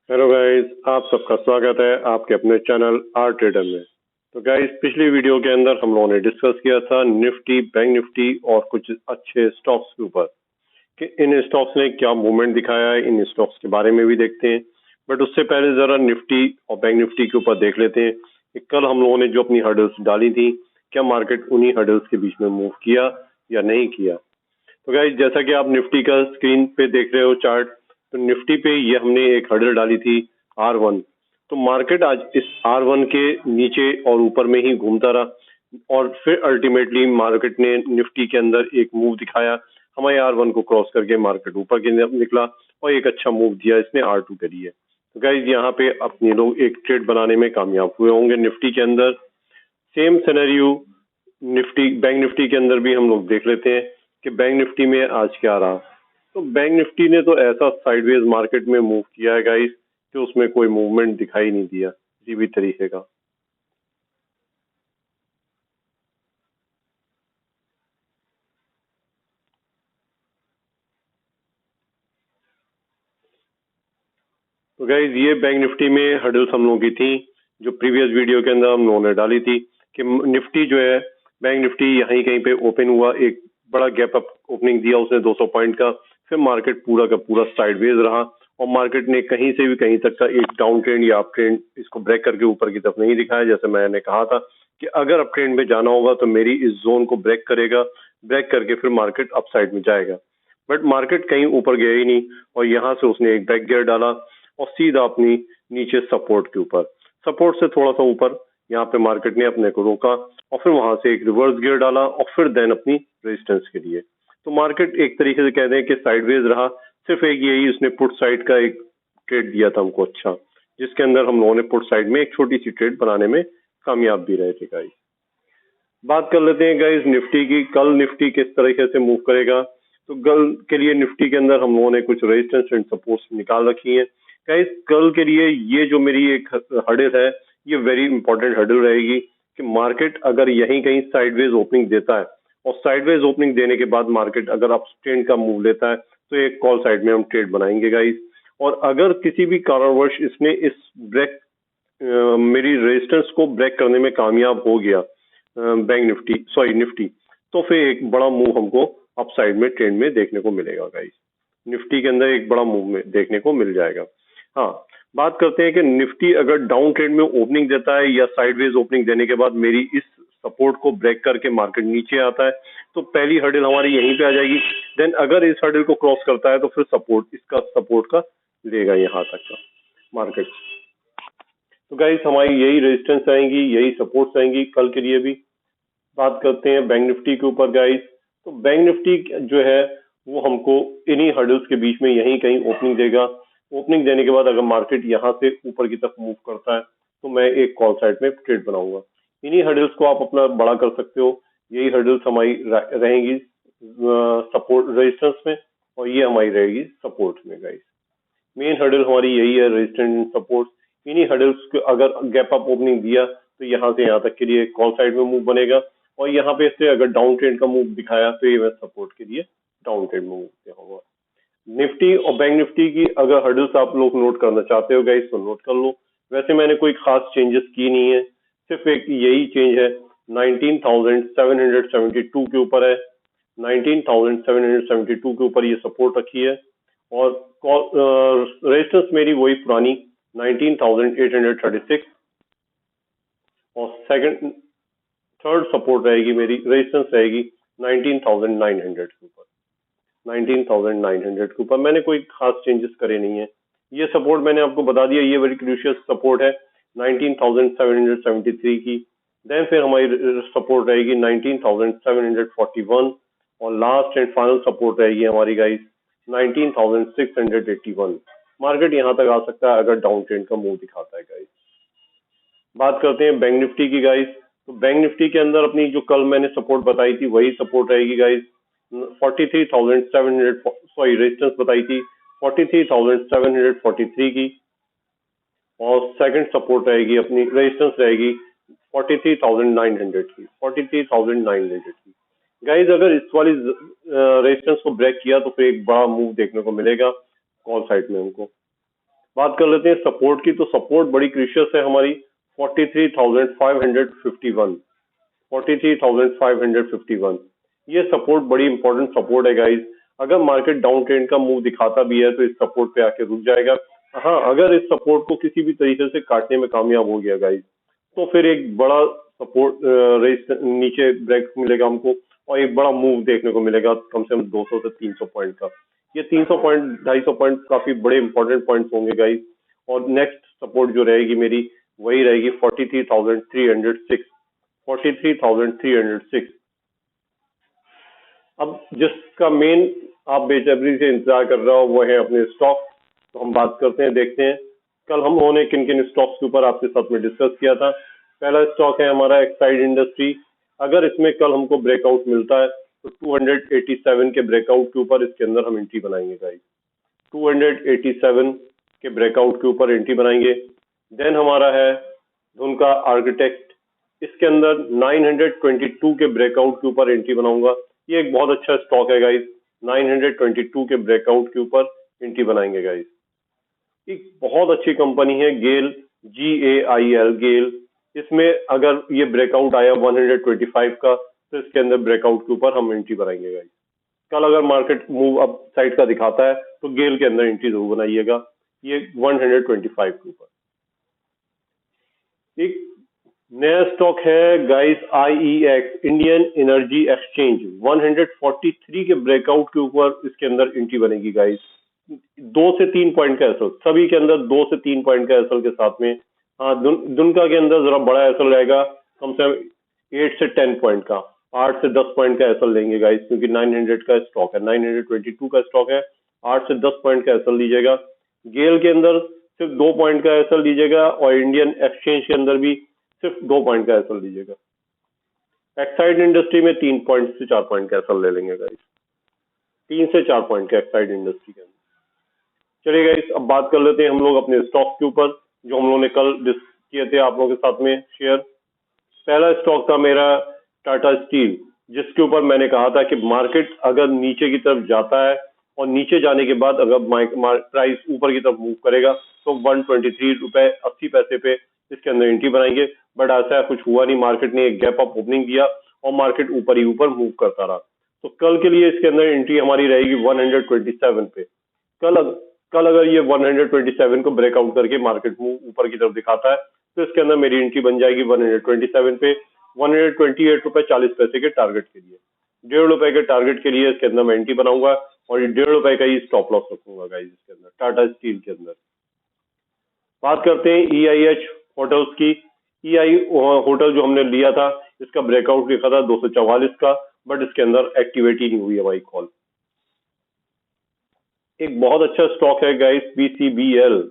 Hello guys, आप सबका स्वागत है आपके अपने चैनल आर ट्रेडर में। तो गाइस, पिछली वीडियो के अंदर हम लोगों ने डिस्कस किया था निफ्टी, बैंक निफ्टी और कुछ अच्छे स्टॉक्स के ऊपर कि इन स्टॉक्स ने क्या मूवमेंट दिखाया है। इन स्टॉक्स के बारे में भी देखते हैं, बट उससे पहले जरा निफ्टी और बैंक निफ्टी के ऊपर देख लेते हैं कि कल हम लोगों ने जो अपनी हर्डल्स डाली थी, क्या मार्केट उन्हीं हर्डल्स के बीच में मूव किया या नहीं किया। तो गाइस, जैसा कि आप निफ्टी का स्क्रीन पे देख रहे हो चार्ट, तो निफ्टी पे ये हमने एक हर्डल डाली थी R1। तो मार्केट आज इस R1 के नीचे और ऊपर में ही घूमता रहा और फिर अल्टीमेटली मार्केट ने निफ्टी के अंदर एक मूव दिखाया। हमारे R1 को क्रॉस करके मार्केट ऊपर की निकला और एक अच्छा मूव दिया इसने R2 के लिए। तो गाइस, यहाँ पे अपने लोग एक ट्रेड बनाने में कामयाब हुए होंगे निफ्टी के अंदर। Same scenario Nifty bank Nifty के अंदर भी हम लोग देख लेते हैं कि बैंक निफ्टी में आज क्या रहा। तो बैंक निफ्टी ने तो ऐसा साइडवेज मार्केट में मूव किया है गाइस कि उसमें कोई मूवमेंट दिखाई नहीं दिया किसी भी तरीके का। तो गाइस, ये बैंक निफ्टी में हर्डल्स हम लोगों की थी जो प्रीवियस वीडियो के अंदर हम लोगों ने डाली थी कि निफ्टी जो है, बैंक निफ्टी यहीं कहीं पे ओपन हुआ, एक बड़ा गैप अप ओपनिंग दिया उसने 200 पॉइंट का। फिर मार्केट पूरा का पूरा साइडवेज रहा और मार्केट ने कहीं से भी कहीं तक का एक डाउन ट्रेंड या अप ट्रेंड इसको ब्रेक करके ऊपर की तरफ नहीं दिखाया। जैसे मैंने कहा था कि अगर अप ट्रेंड में जाना होगा तो मेरी इस जोन को ब्रेक करेगा, ब्रेक करके फिर मार्केट अप साइड में जाएगा। बट मार्केट कहीं ऊपर गया ही नहीं और यहाँ से उसने एक बैक गियर डाला और सीधा अपनी नीचे सपोर्ट के ऊपर, सपोर्ट से थोड़ा सा ऊपर यहाँ पे मार्केट ने अपने को रोका और फिर वहां से एक रिवर्स गियर डाला और फिर देन अपनी रेजिस्टेंस के लिए। तो मार्केट एक तरीके से कहते हैं कि साइडवेज रहा। सिर्फ एक यही उसने पुट साइड का एक ट्रेड दिया था हमको अच्छा, जिसके अंदर हम लोगों ने पुट साइड में एक छोटी सी ट्रेड बनाने में कामयाब भी रहे थे गाइस। बात कर लेते हैं गाइस निफ्टी की। कल निफ्टी किस तरीके से मूव करेगा। तो कल के लिए निफ्टी के अंदर हम लोगों ने कुछ रेजिस्टेंस एंड सपोर्ट्स निकाल रखी है गाइस। कल के लिए ये जो मेरी एक हर्डल है, ये वेरी इंपॉर्टेंट हर्डल रहेगी कि मार्केट अगर यहीं कहीं साइडवेज ओपनिंग देता है और साइडवेज ओपनिंग देने के बाद मार्केट अगर अप ट्रेंड का मूव लेता है तो एक कॉल साइड में हम ट्रेड बनाएंगे गाइस। और अगर किसी भी कारणवश इसने इस ब्रेक मेरी रेजिस्टेंस को ब्रेक करने में कामयाब हो गया, बैंक निफ्टी सॉरी निफ्टी, तो फिर एक बड़ा मूव हमको अप साइड में ट्रेंड में देखने को मिलेगा गाइस। निफ्टी के अंदर एक बड़ा मूव में देखने को मिल जाएगा। हाँ, बात करते हैं कि निफ्टी अगर डाउन ट्रेंड में ओपनिंग देता है या साइडवेज ओपनिंग देने के बाद मेरी इस सपोर्ट को ब्रेक करके मार्केट नीचे आता है तो पहली हर्डल हमारी यहीं पे आ जाएगी। देन अगर इस हर्डल को क्रॉस करता है तो फिर सपोर्ट इसका सपोर्ट का लेगा यहाँ तक का मार्केट। तो गाइस, हमारी यही रेजिस्टेंस आएंगी, यही सपोर्ट्स आएंगी कल के लिए भी। बात करते हैं बैंक निफ्टी के ऊपर गाइस। तो बैंक निफ्टी जो है वो हमको इन्हीं हर्डल्स के बीच में यहीं कहीं ओपनिंग देगा। ओपनिंग देने के बाद अगर मार्केट यहाँ से ऊपर की तरफ मूव करता है तो मैं एक कॉल साइड में ट्रेड बनाऊंगा। इन्हीं हर्डल्स को आप अपना बड़ा कर सकते हो। यही हर्डल्स हमारी रहेंगी सपोर्ट रेजिस्टेंस में और ये हमारी रहेगी सपोर्ट में गाइस। मेन हर्डल हमारी यही है, रेजिस्टेंस सपोर्ट। इन्हीं हर्डल्स को अगर गैप अप ओपनिंग दिया तो यहाँ से यहाँ तक के लिए कॉल साइड में मूव बनेगा और यहाँ पे से अगर डाउन ट्रेंड का मूव दिखाया तो ये मैं सपोर्ट के लिए डाउन ट्रेंड मूव होगा। निफ्टी और बैंक निफ्टी की अगर हर्डल्स आप लोग नोट करना चाहते हो गाइस तो नोट कर लो। वैसे मैंने कोई खास चेंजेस की नहीं है, सिर्फ एक यही चेंज है 19,772 के ऊपर है। 19,772 के ऊपर ये सपोर्ट रखी है और रेजिस्टेंस मेरी वही पुरानी 19,836 और सेकंड थर्ड सपोर्ट रहेगी मेरी, रेजिस्टेंस रहेगी 19,900 के ऊपर। 19,900 के ऊपर मैंने कोई खास चेंजेस करे नहीं है। ये सपोर्ट मैंने आपको बता दिया, ये वेरी क्रूशियल सपोर्ट है 19,773 की। देन फिर हमारी सपोर्ट रहेगी 19,741 और लास्ट एंड फाइनल सपोर्ट रहेगी हमारी गाइस 19,681। मार्केट यहाँ तक आ सकता है अगर डाउन ट्रेंड का मूव दिखाता है गाइस। बात करते हैं बैंक निफ्टी की गाइस। तो बैंक निफ्टी के अंदर अपनी जो कल मैंने सपोर्ट बताई थी वही सपोर्ट रहेगी गाइस। 43,700 सॉरी रेजिस्टेंस बताई थी 43,743 की और सेकंड सपोर्ट रहेगी अपनी, रेजिस्टेंस रहेगी 43,900 की, 43,900 की। गाइज, अगर इस वाली रेजिस्टेंस को ब्रेक किया तो फिर एक बड़ा मूव देखने को मिलेगा कॉल साइड में हमको। बात कर लेते हैं सपोर्ट की, तो सपोर्ट बड़ी क्रिशियस है हमारी 43,551, 43,551। ये सपोर्ट बड़ी इंपॉर्टेंट सपोर्ट है गाइज। अगर मार्केट डाउन ट्रेंड का मूव दिखाता भी है तो इस सपोर्ट पे आके रुक जाएगा। हाँ, अगर इस सपोर्ट को किसी भी तरीके से काटने में कामयाब हो गया गाइज, तो फिर एक बड़ा सपोर्ट रेस नीचे ब्रेक मिलेगा हमको, और एक बड़ा मूव देखने को मिलेगा कम से कम 200 से 300 पॉइंट का। ये 300 पॉइंट 250 पॉइंट काफी बड़े इंपॉर्टेंट पॉइंट्स होंगे गाइज। और नेक्स्ट सपोर्ट जो रहेगी मेरी, वही रहेगी 43,306, 43,306। अब जिसका मेन आप बेसब्री से इंतजार कर रहे हो वो है अपने स्टॉक। तो हम बात करते हैं, देखते हैं कल हम लोगों ने किन किन स्टॉक्स के ऊपर आपके साथ में डिस्कस किया था। पहला स्टॉक है हमारा एक्साइड इंडस्ट्री। अगर इसमें कल हमको ब्रेकआउट मिलता है तो 287 के ब्रेकआउट के ऊपर इसके अंदर हम एंट्री बनाएंगे गाइस। 287 के ब्रेकआउट के ऊपर एंट्री बनाएंगे। देन हमारा है धुनका आर्किटेक्ट। इसके अंदर 922 के ब्रेकआउट के ऊपर एंट्री बनाऊंगा। ये एक बहुत अच्छा स्टॉक है गाइस। 922 के ब्रेकआउट के ऊपर एंट्री बनाएंगे गाइस। एक बहुत अच्छी कंपनी है गेल, GAIL, गेल। इसमें अगर ये ब्रेकआउट आया 125 का तो इसके अंदर ब्रेकआउट के ऊपर हम एंट्री बनाएंगे गाइस। कल अगर मार्केट मूव अप साइड का दिखाता है तो गेल के अंदर एंट्री जरूर बनाइएगा, ये 125 के ऊपर। एक नया स्टॉक है guys IEX, Indian energy exchange. 143 के ब्रेकआउट के ऊपर इसके अंदर एंट्री बनेगी गाइस। 2 से 3 पॉइंट का एसएल, सभी के अंदर 2 से 3 पॉइंट का एसएल के साथ में। हाँ, दुनका के अंदर जरा बड़ा एसएल रहेगा, कम से कम 8 से 10 पॉइंट का, 8 से 10 पॉइंट का एसएल लेंगे गाइस, क्योंकि 900 का स्टॉक है, 922 का स्टॉक है। 8 से 10 पॉइंट का एसएल लीजिएगा। गेल के अंदर सिर्फ 2 पॉइंट का एसएल लीजिएगा, और इंडियन एक्सचेंज के अंदर भी सिर्फ 2 पॉइंट का एसएल लीजिएगा। एक्साइड इंडस्ट्री में 3 पॉइंट से 4 पॉइंट का एसएल ले लेंगे गाइस, 3 से 4 पॉइंट का एक्साइड इंडस्ट्री के अंदर। चलिए गाइस, अब बात कर लेते हैं हम लोग अपने स्टॉक के ऊपर जो हम लोगों ने कल डिस्कस किए थे आप लोगों के साथ में शेयर। पहला स्टॉक था मेरा टाटा स्टील, जिसके ऊपर मैंने कहा था कि मार्केट अगर नीचे की तरफ जाता है और नीचे जाने के बाद अगर प्राइस ऊपर की तरफ मूव करेगा तो 123 रुपए 80 पैसे पे इसके अंदर एंट्री बनाएंगे। बट ऐसा कुछ हुआ नहीं, मार्केट ने एक गैप अप ओपनिंग दिया और मार्केट ऊपर ही ऊपर मूव करता रहा। तो कल के लिए इसके अंदर एंट्री हमारी रहेगी 127 पे। कल अगर ये 127 को ब्रेकआउट करके मार्केट मूव ऊपर की तरफ दिखाता है तो इसके अंदर मेरी एंट्री बन जाएगी 127 पे, 128 रुपए 40 पैसे के टारगेट के लिए। 1.5 रुपए के टारगेट के लिए इसके अंदर मैं एंट्री बनाऊंगा, और ये 1.5 रुपए का ही स्टॉप लॉस रखूंगा गाइस इसके अंदर, टाटा स्टील के अंदर। बात करते हैं EIH होटल्स की। EI होटल जो हमने लिया था, इसका ब्रेकआउट लिखा था 244 का, बट इसके अंदर एक्टिवेट ही नहीं हुई हमारी कॉल। एक बहुत अच्छा स्टॉक है गाइस BCBL,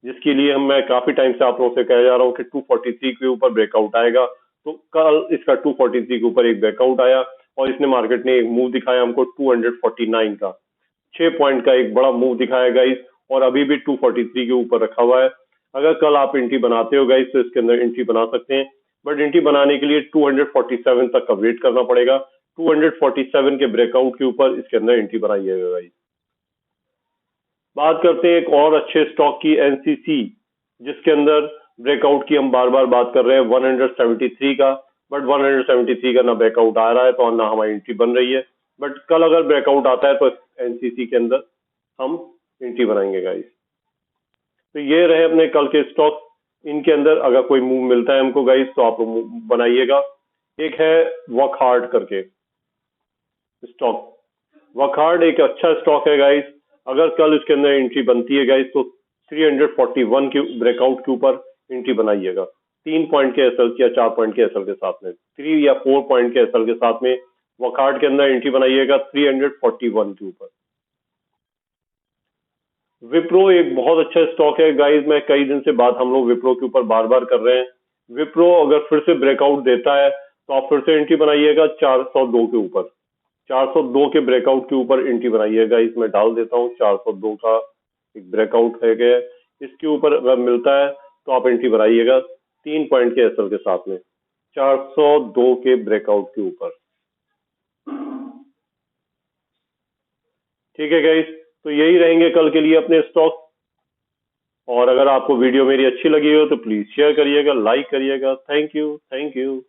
जिसके लिए मैं काफी टाइम से आप लोगों से कह जा रहा हूँ कि 243 के ऊपर ब्रेकआउट आएगा। तो कल इसका 243 के ऊपर एक ब्रेकआउट आया और इसने मार्केट ने एक मूव दिखाया हमको 249 का, 6 पॉइंट का एक बड़ा मूव दिखाया गाइस, और अभी भी 243 के ऊपर रखा हुआ है। अगर कल आप एंट्री बनाते हो गाइस तो इसके अंदर एंट्री बना सकते हैं, बट एंट्री बनाने के लिए 247 तक का वेट करना पड़ेगा। 247 के ब्रेकआउट के ऊपर इसके अंदर एंट्री बनाइएगा गाइस। बात करते हैं एक और अच्छे स्टॉक की, NCC, जिसके अंदर ब्रेकआउट की हम बार बार बात कर रहे हैं 173 का, बट 173 का ना ब्रेकआउट आ रहा है तो ना हमारी एंट्री बन रही है। बट कल अगर ब्रेकआउट आता है तो NCC के अंदर हम एंट्री बनाएंगे गाइस। तो ये रहे अपने कल के स्टॉक। इनके अंदर अगर कोई मूव मिलता है हमको गाइस तो आप लोग बनाइएगा। एक है वॉकहार्ड करके स्टॉक। वॉकहार्ड एक अच्छा स्टॉक है गाइस। अगर कल इसके अंदर एंट्री बनती है गाइस तो 341 के ब्रेकआउट के ऊपर एंट्री बनाइएगा, 3 पॉइंट के एसएल या 4 पॉइंट के एसएल के साथ में, 3 या 4 पॉइंट के एसएल के साथ में वॉकहार्ड के अंदर एंट्री बनाइएगा 341 के ऊपर। विप्रो एक बहुत अच्छा स्टॉक है गाइस। मैं कई दिन से बात हम लोग विप्रो के ऊपर बार बार कर रहे हैं। विप्रो अगर फिर से ब्रेकआउट देता है तो आप फिर से एंट्री बनाइएगा 402 के ऊपर, 402 के ब्रेकआउट के ऊपर एंट्री बनाइएगा। इसमें डाल देता हूँ 402 का एक ब्रेकआउट है गया, इसके ऊपर अगर मिलता है तो आप एंट्री बनाइएगा 3 पॉइंट के एसएल के साथ में, 402 के ब्रेकआउट के ऊपर। ठीक है गाइस, तो यही रहेंगे कल के लिए अपने स्टॉक। और अगर आपको वीडियो मेरी अच्छी लगी हो तो प्लीज शेयर करिएगा, लाइक करिएगा। Thank you.